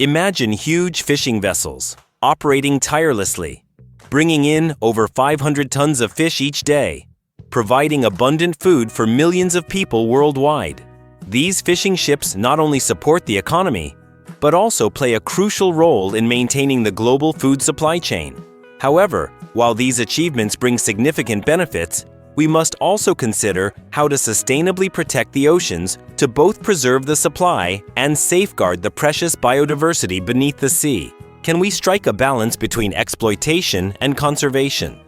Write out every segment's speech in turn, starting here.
Imagine huge fishing vessels, operating tirelessly, bringing in over 500 tons of fish each day, providing abundant food for millions of people worldwide. These fishing ships not only support the economy, but also play a crucial role in maintaining the global food supply chain. However, while these achievements bring significant benefits, we must also consider how to sustainably protect the oceans to both preserve the supply and safeguard the precious biodiversity beneath the sea. Can we strike a balance between exploitation and conservation?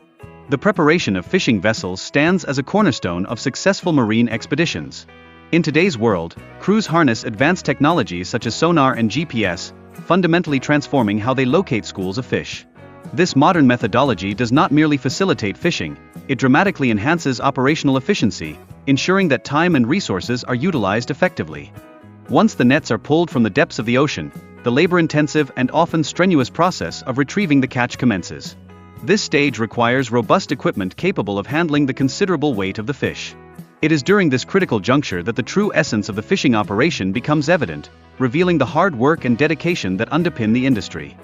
The preparation of fishing vessels stands as a cornerstone of successful marine expeditions. In today's world, crews harness advanced technologies such as sonar and GPS, fundamentally transforming how they locate schools of fish. This modern methodology does not merely facilitate fishing, it dramatically enhances operational efficiency, ensuring that time and resources are utilized effectively. Once the nets are pulled from the depths of the ocean, the labor-intensive and often strenuous process of retrieving the catch commences. This stage requires robust equipment capable of handling the considerable weight of the fish. It is during this critical juncture that the true essence of the fishing operation becomes evident, revealing the hard work and dedication that underpin the industry.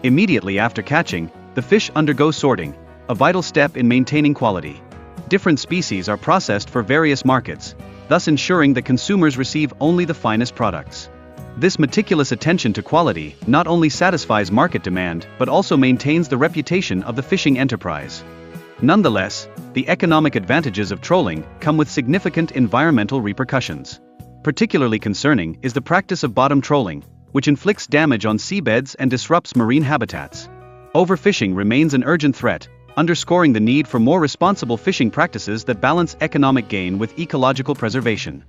Immediately after catching, the fish undergo sorting, a vital step in maintaining quality. Different species are processed for various markets, thus ensuring that consumers receive only the finest products. This meticulous attention to quality not only satisfies market demand but also maintains the reputation of the fishing enterprise. Nonetheless, the economic advantages of trolling come with significant environmental repercussions. Particularly concerning is the practice of bottom trolling, which inflicts damage on seabeds and disrupts marine habitats. Overfishing remains an urgent threat, underscoring the need for more responsible fishing practices that balance economic gain with ecological preservation.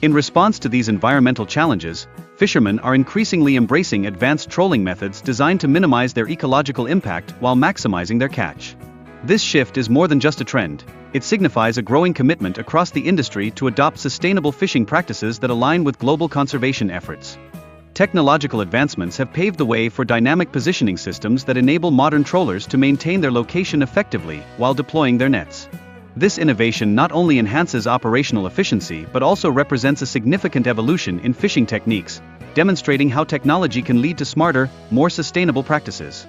In response to these environmental challenges, fishermen are increasingly embracing advanced trolling methods designed to minimize their ecological impact while maximizing their catch. This shift is more than just a trend, it signifies a growing commitment across the industry to adopt sustainable fishing practices that align with global conservation efforts. Technological advancements have paved the way for dynamic positioning systems that enable modern trollers to maintain their location effectively while deploying their nets. This innovation not only enhances operational efficiency but also represents a significant evolution in fishing techniques, demonstrating how technology can lead to smarter, more sustainable practices.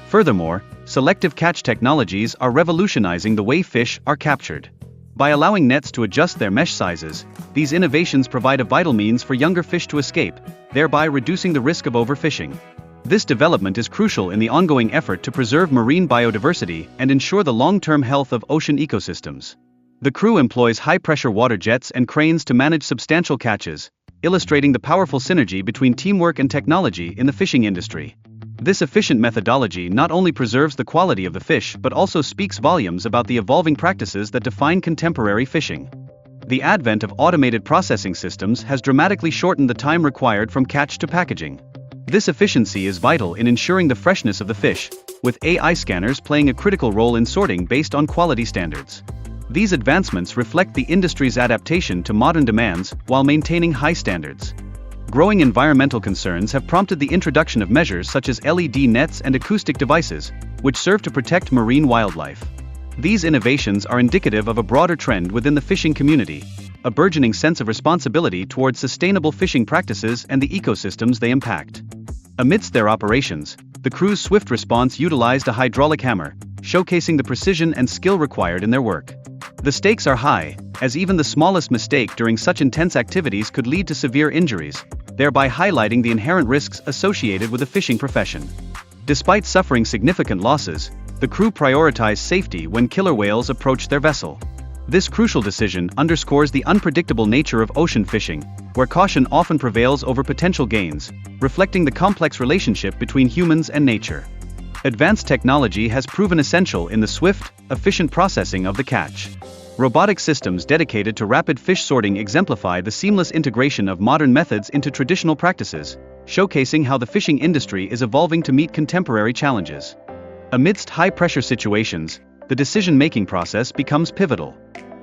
Furthermore, selective catch technologies are revolutionizing the way fish are captured. By allowing nets to adjust their mesh sizes, these innovations provide a vital means for younger fish to escape, thereby reducing the risk of overfishing. This development is crucial in the ongoing effort to preserve marine biodiversity and ensure the long-term health of ocean ecosystems. The crew employs high-pressure water jets and cranes to manage substantial catches, illustrating the powerful synergy between teamwork and technology in the fishing industry. This efficient methodology not only preserves the quality of the fish but also speaks volumes about the evolving practices that define contemporary fishing. The advent of automated processing systems has dramatically shortened the time required from catch to packaging. This efficiency is vital in ensuring the freshness of the fish, with AI scanners playing a critical role in sorting based on quality standards. These advancements reflect the industry's adaptation to modern demands while maintaining high standards. Growing environmental concerns have prompted the introduction of measures such as LED nets and acoustic devices, which serve to protect marine wildlife. These innovations are indicative of a broader trend within the fishing community, a burgeoning sense of responsibility towards sustainable fishing practices and the ecosystems they impact. Amidst their operations, the crew's swift response utilized a hydraulic hammer, showcasing the precision and skill required in their work. The stakes are high, as even the smallest mistake during such intense activities could lead to severe injuries, thereby highlighting the inherent risks associated with the fishing profession. Despite suffering significant losses, the crew prioritized safety when killer whales approached their vessel. This crucial decision underscores the unpredictable nature of ocean fishing, where caution often prevails over potential gains, reflecting the complex relationship between humans and nature. Advanced technology has proven essential in the swift, efficient processing of the catch. Robotic systems dedicated to rapid fish sorting exemplify the seamless integration of modern methods into traditional practices, showcasing how the fishing industry is evolving to meet contemporary challenges. Amidst high-pressure situations, the decision-making process becomes pivotal.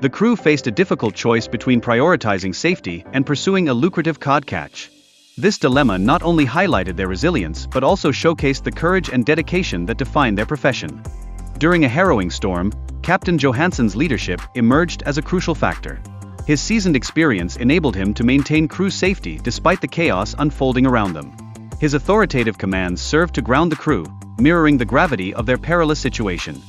The crew faced a difficult choice between prioritizing safety and pursuing a lucrative cod catch. This dilemma not only highlighted their resilience but also showcased the courage and dedication that define their profession. During a harrowing storm, Captain Johansson's leadership emerged as a crucial factor. His seasoned experience enabled him to maintain crew safety despite the chaos unfolding around them. His authoritative commands served to ground the crew, mirroring the gravity of their perilous situation.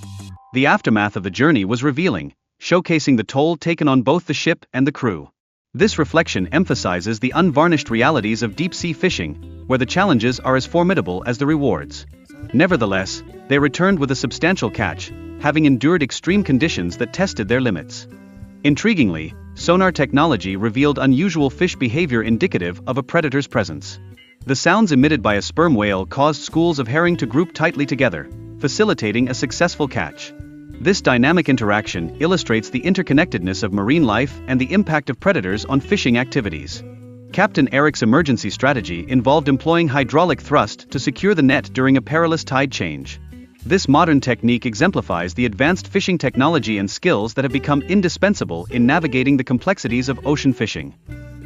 The aftermath of the journey was revealing, showcasing the toll taken on both the ship and the crew. This reflection emphasizes the unvarnished realities of deep-sea fishing, where the challenges are as formidable as the rewards. Nevertheless, they returned with a substantial catch, having endured extreme conditions that tested their limits. Intriguingly, sonar technology revealed unusual fish behavior indicative of a predator's presence. The sounds emitted by a sperm whale caused schools of herring to group tightly together, facilitating a successful catch. This dynamic interaction illustrates the interconnectedness of marine life and the impact of predators on fishing activities. Captain Eric's emergency strategy involved employing hydraulic thrust to secure the net during a perilous tide change. This modern technique exemplifies the advanced fishing technology and skills that have become indispensable in navigating the complexities of ocean fishing.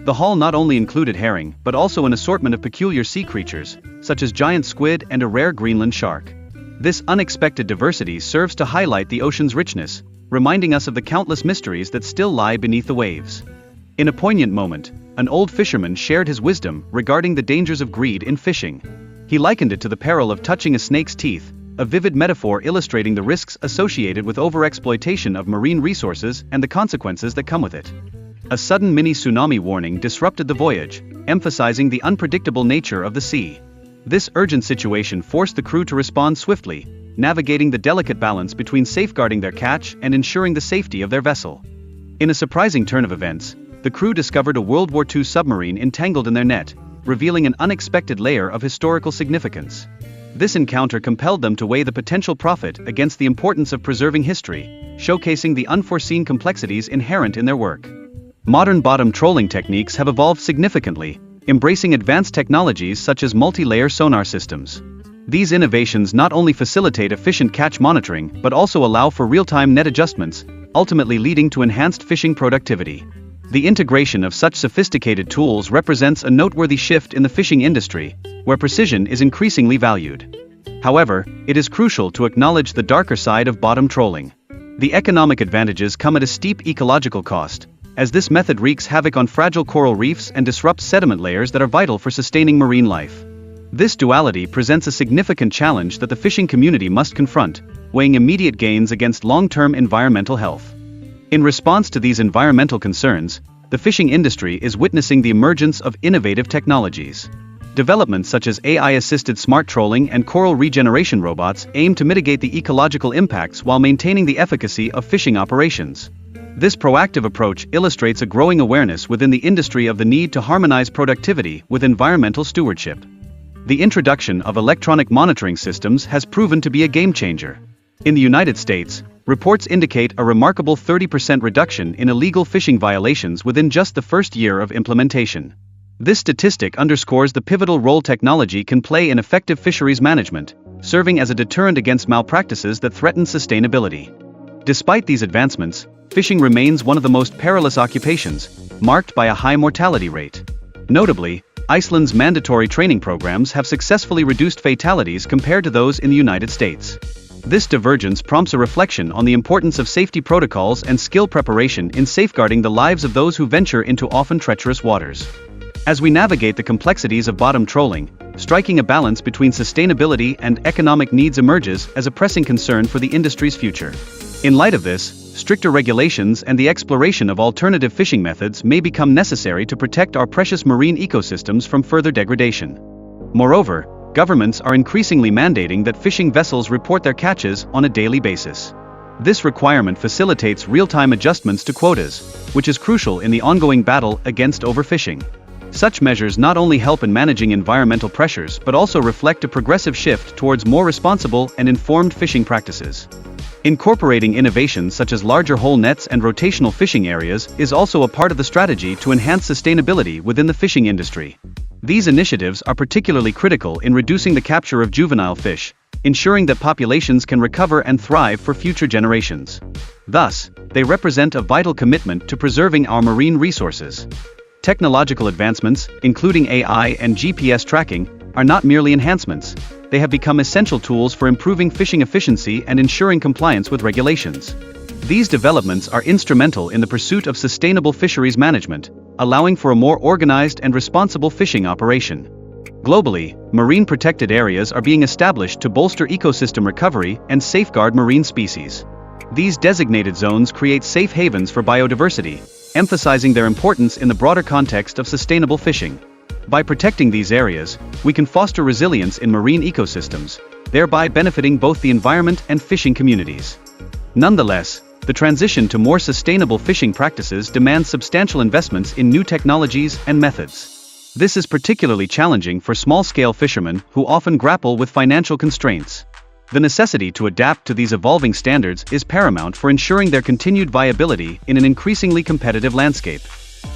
The haul not only included herring, but also an assortment of peculiar sea creatures, such as giant squid and a rare Greenland shark. This unexpected diversity serves to highlight the ocean's richness, reminding us of the countless mysteries that still lie beneath the waves. In a poignant moment, an old fisherman shared his wisdom regarding the dangers of greed in fishing. He likened it to the peril of touching a snake's teeth, a vivid metaphor illustrating the risks associated with overexploitation of marine resources and the consequences that come with it. A sudden mini-tsunami warning disrupted the voyage, emphasizing the unpredictable nature of the sea. This urgent situation forced the crew to respond swiftly, navigating the delicate balance between safeguarding their catch and ensuring the safety of their vessel. In a surprising turn of events, the crew discovered a World War II submarine entangled in their net, revealing an unexpected layer of historical significance. This encounter compelled them to weigh the potential profit against the importance of preserving history, showcasing the unforeseen complexities inherent in their work. Modern bottom trolling techniques have evolved significantly, embracing advanced technologies such as multi-layer sonar systems. These innovations not only facilitate efficient catch monitoring but also allow for real-time net adjustments, ultimately leading to enhanced fishing productivity. The integration of such sophisticated tools represents a noteworthy shift in the fishing industry, where precision is increasingly valued. However, it is crucial to acknowledge the darker side of bottom trolling. The economic advantages come at a steep ecological cost, as this method wreaks havoc on fragile coral reefs and disrupts sediment layers that are vital for sustaining marine life. This duality presents a significant challenge that the fishing community must confront, weighing immediate gains against long-term environmental health. In response to these environmental concerns, the fishing industry is witnessing the emergence of innovative technologies. Developments such as AI-assisted smart trolling and coral regeneration robots aim to mitigate the ecological impacts while maintaining the efficacy of fishing operations. This proactive approach illustrates a growing awareness within the industry of the need to harmonize productivity with environmental stewardship. The introduction of electronic monitoring systems has proven to be a game-changer. In the United States, reports indicate a remarkable 30% reduction in illegal fishing violations within just the first year of implementation. This statistic underscores the pivotal role technology can play in effective fisheries management, serving as a deterrent against malpractices that threaten sustainability. Despite these advancements, fishing remains one of the most perilous occupations, marked by a high mortality rate. Notably, Iceland's mandatory training programs have successfully reduced fatalities compared to those in the United States. This divergence prompts a reflection on the importance of safety protocols and skill preparation in safeguarding the lives of those who venture into often treacherous waters. As we navigate the complexities of bottom trolling, striking a balance between sustainability and economic needs emerges as a pressing concern for the industry's future. In light of this, stricter regulations and the exploration of alternative fishing methods may become necessary to protect our precious marine ecosystems from further degradation. Moreover, governments are increasingly mandating that fishing vessels report their catches on a daily basis. This requirement facilitates real-time adjustments to quotas, which is crucial in the ongoing battle against overfishing. Such measures not only help in managing environmental pressures but also reflect a progressive shift towards more responsible and informed fishing practices. Incorporating innovations such as larger hole nets and rotational fishing areas is also a part of the strategy to enhance sustainability within the fishing industry. These initiatives are particularly critical in reducing the capture of juvenile fish, ensuring that populations can recover and thrive for future generations. Thus, they represent a vital commitment to preserving our marine resources. Technological advancements, including AI and GPS tracking, are not merely enhancements. They have become essential tools for improving fishing efficiency and ensuring compliance with regulations. These developments are instrumental in the pursuit of sustainable fisheries management, allowing for a more organized and responsible fishing operation. Globally, marine protected areas are being established to bolster ecosystem recovery and safeguard marine species. These designated zones create safe havens for biodiversity, emphasizing their importance in the broader context of sustainable fishing. By protecting these areas, we can foster resilience in marine ecosystems, thereby benefiting both the environment and fishing communities. Nonetheless, the transition to more sustainable fishing practices demands substantial investments in new technologies and methods. This is particularly challenging for small-scale fishermen who often grapple with financial constraints. The necessity to adapt to these evolving standards is paramount for ensuring their continued viability in an increasingly competitive landscape.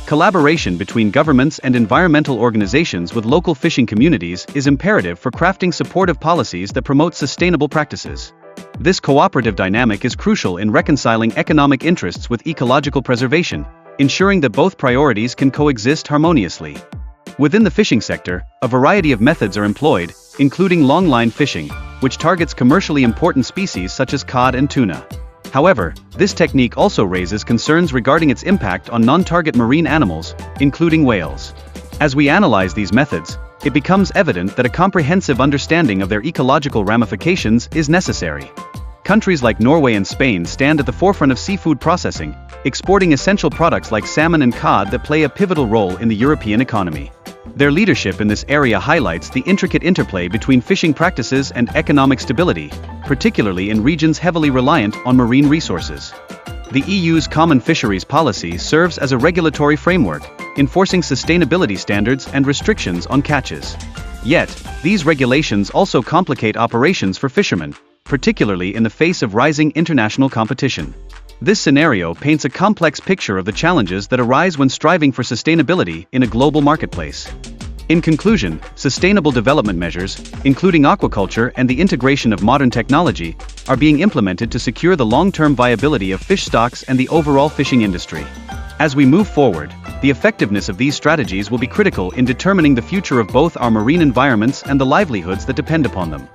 Collaboration between governments and environmental organizations with local fishing communities is imperative for crafting supportive policies that promote sustainable practices. This cooperative dynamic is crucial in reconciling economic interests with ecological preservation, ensuring that both priorities can coexist harmoniously. Within the fishing sector, a variety of methods are employed, including long-line fishing, which targets commercially important species such as cod and tuna. However, this technique also raises concerns regarding its impact on non-target marine animals, including whales. As we analyze these methods, it becomes evident that a comprehensive understanding of their ecological ramifications is necessary. Countries like Norway and Spain stand at the forefront of seafood processing, exporting essential products like salmon and cod that play a pivotal role in the European economy. Their leadership in this area highlights the intricate interplay between fishing practices and economic stability, particularly in regions heavily reliant on marine resources. The EU's Common Fisheries Policy serves as a regulatory framework, enforcing sustainability standards and restrictions on catches. Yet, these regulations also complicate operations for fishermen, particularly in the face of rising international competition. This scenario paints a complex picture of the challenges that arise when striving for sustainability in a global marketplace. In conclusion, sustainable development measures, including aquaculture and the integration of modern technology, are being implemented to secure the long-term viability of fish stocks and the overall fishing industry. As we move forward, the effectiveness of these strategies will be critical in determining the future of both our marine environments and the livelihoods that depend upon them.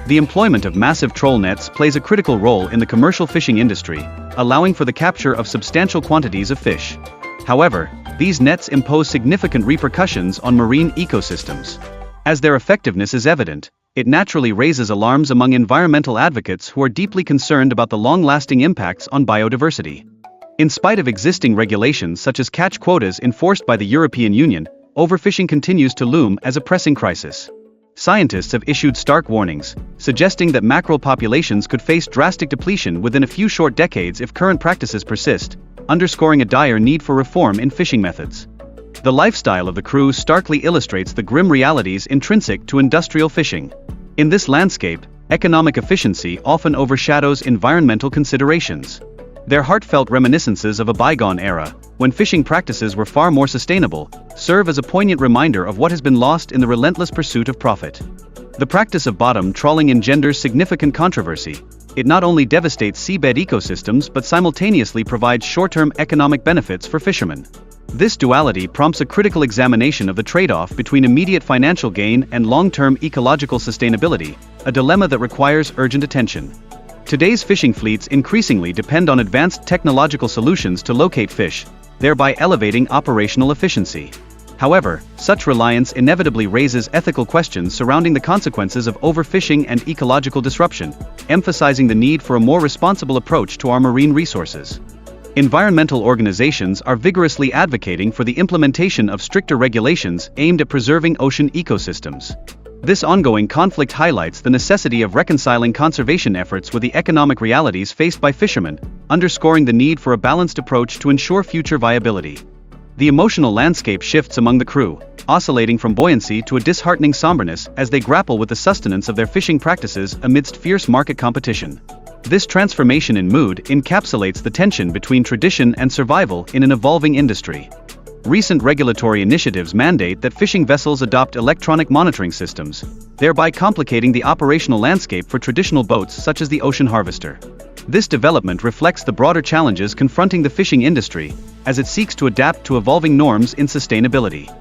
The employment of massive troll nets plays a critical role in the commercial fishing industry, allowing for the capture of substantial quantities of fish. However, these nets impose significant repercussions on marine ecosystems. As their effectiveness is evident, it naturally raises alarms among environmental advocates who are deeply concerned about the long-lasting impacts on biodiversity. In spite of existing regulations such as catch quotas enforced by the European Union, overfishing continues to loom as a pressing crisis. Scientists have issued stark warnings, suggesting that mackerel populations could face drastic depletion within a few short decades if current practices persist, underscoring a dire need for reform in fishing methods. The lifestyle of the crew starkly illustrates the grim realities intrinsic to industrial fishing. In this landscape, economic efficiency often overshadows environmental considerations. Their heartfelt reminiscences of a bygone era, when fishing practices were far more sustainable, serve as a poignant reminder of what has been lost in the relentless pursuit of profit. The practice of bottom trawling engenders significant controversy. It not only devastates seabed ecosystems but simultaneously provides short-term economic benefits for fishermen. This duality prompts a critical examination of the trade-off between immediate financial gain and long-term ecological sustainability, a dilemma that requires urgent attention. Today's fishing fleets increasingly depend on advanced technological solutions to locate fish, thereby elevating operational efficiency. However, such reliance inevitably raises ethical questions surrounding the consequences of overfishing and ecological disruption, emphasizing the need for a more responsible approach to our marine resources. Environmental organizations are vigorously advocating for the implementation of stricter regulations aimed at preserving ocean ecosystems. This ongoing conflict highlights the necessity of reconciling conservation efforts with the economic realities faced by fishermen, underscoring the need for a balanced approach to ensure future viability. The emotional landscape shifts among the crew, oscillating from buoyancy to a disheartening somberness as they grapple with the sustenance of their fishing practices amidst fierce market competition. This transformation in mood encapsulates the tension between tradition and survival in an evolving industry. Recent regulatory initiatives mandate that fishing vessels adopt electronic monitoring systems, thereby complicating the operational landscape for traditional boats such as the ocean harvester. This development reflects the broader challenges confronting the fishing industry, as it seeks to adapt to evolving norms in sustainability.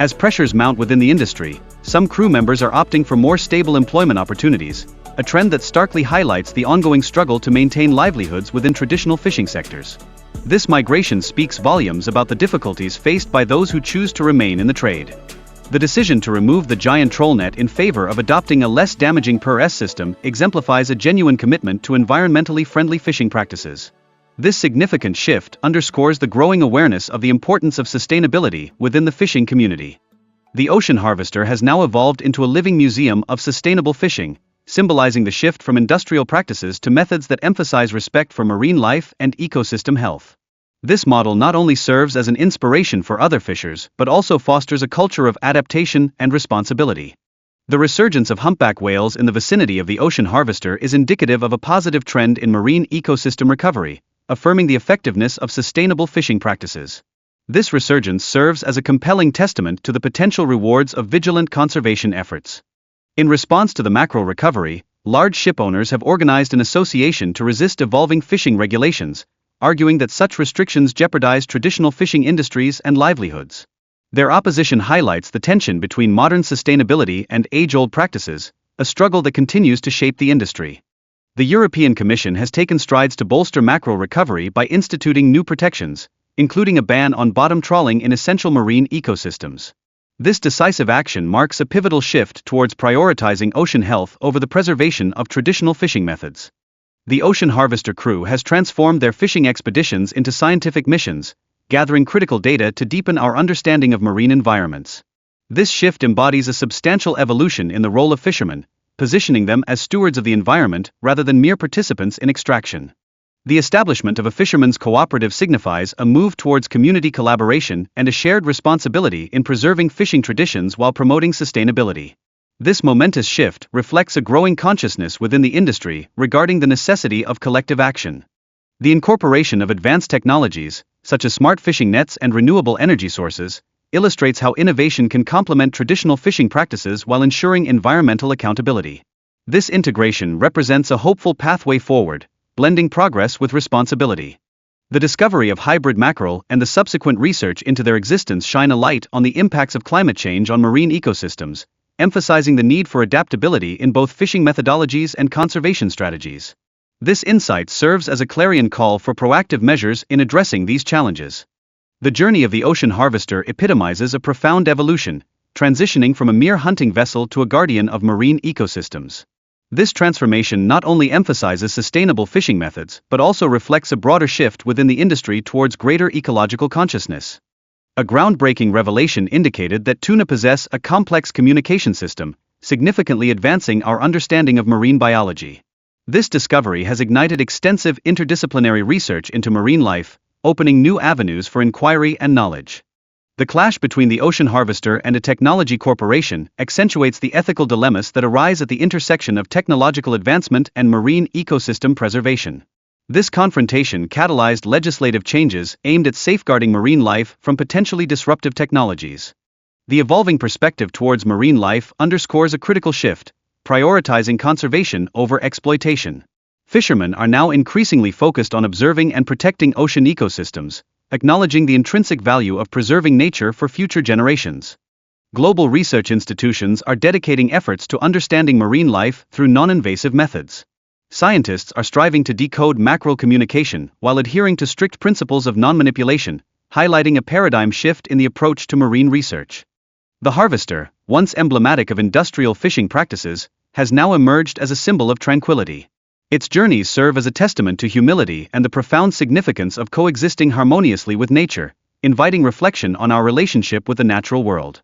As pressures mount within the industry, some crew members are opting for more stable employment opportunities, a trend that starkly highlights the ongoing struggle to maintain livelihoods within traditional fishing sectors. This migration speaks volumes about the difficulties faced by those who choose to remain in the trade. The decision to remove the giant troll net in favor of adopting a less damaging per-s system exemplifies a genuine commitment to environmentally friendly fishing practices. This significant shift underscores the growing awareness of the importance of sustainability within the fishing community. The ocean harvester has now evolved into a living museum of sustainable fishing, symbolizing the shift from industrial practices to methods that emphasize respect for marine life and ecosystem health. This model not only serves as an inspiration for other fishers but also fosters a culture of adaptation and responsibility. The resurgence of humpback whales in the vicinity of the ocean harvester is indicative of a positive trend in marine ecosystem recovery, affirming the effectiveness of sustainable fishing practices. This resurgence serves as a compelling testament to the potential rewards of vigilant conservation efforts. In response to the mackerel recovery, large ship owners have organized an association to resist evolving fishing regulations, arguing that such restrictions jeopardize traditional fishing industries and livelihoods. Their opposition highlights the tension between modern sustainability and age-old practices, a struggle that continues to shape the industry. The European Commission has taken strides to bolster mackerel recovery by instituting new protections, including a ban on bottom trawling in essential marine ecosystems. This decisive action marks a pivotal shift towards prioritizing ocean health over the preservation of traditional fishing methods. The Ocean Harvester crew has transformed their fishing expeditions into scientific missions, gathering critical data to deepen our understanding of marine environments. This shift embodies a substantial evolution in the role of fishermen, positioning them as stewards of the environment rather than mere participants in extraction. The establishment of a fishermen's cooperative signifies a move towards community collaboration and a shared responsibility in preserving fishing traditions while promoting sustainability. This momentous shift reflects a growing consciousness within the industry regarding the necessity of collective action. The incorporation of advanced technologies, such as smart fishing nets and renewable energy sources, illustrates how innovation can complement traditional fishing practices while ensuring environmental accountability. This integration represents a hopeful pathway forward, blending progress with responsibility. The discovery of hybrid mackerel and the subsequent research into their existence shine a light on the impacts of climate change on marine ecosystems, emphasizing the need for adaptability in both fishing methodologies and conservation strategies. This insight serves as a clarion call for proactive measures in addressing these challenges. The journey of the ocean harvester epitomizes a profound evolution, transitioning from a mere hunting vessel to a guardian of marine ecosystems. This transformation not only emphasizes sustainable fishing methods but also reflects a broader shift within the industry towards greater ecological consciousness. A groundbreaking revelation indicated that tuna possess a complex communication system, significantly advancing our understanding of marine biology. This discovery has ignited extensive interdisciplinary research into marine life, opening new avenues for inquiry and knowledge. The clash between the ocean harvester and a technology corporation accentuates the ethical dilemmas that arise at the intersection of technological advancement and marine ecosystem preservation. This confrontation catalyzed legislative changes aimed at safeguarding marine life from potentially disruptive technologies. The evolving perspective towards marine life underscores a critical shift, prioritizing conservation over exploitation. Fishermen are now increasingly focused on observing and protecting ocean ecosystems, acknowledging the intrinsic value of preserving nature for future generations. Global research institutions are dedicating efforts to understanding marine life through non-invasive methods. Scientists are striving to decode mackerel communication while adhering to strict principles of non-manipulation, highlighting a paradigm shift in the approach to marine research. The harvester, once emblematic of industrial fishing practices, has now emerged as a symbol of tranquility. Its journeys serve as a testament to humility and the profound significance of coexisting harmoniously with nature, inviting reflection on our relationship with the natural world.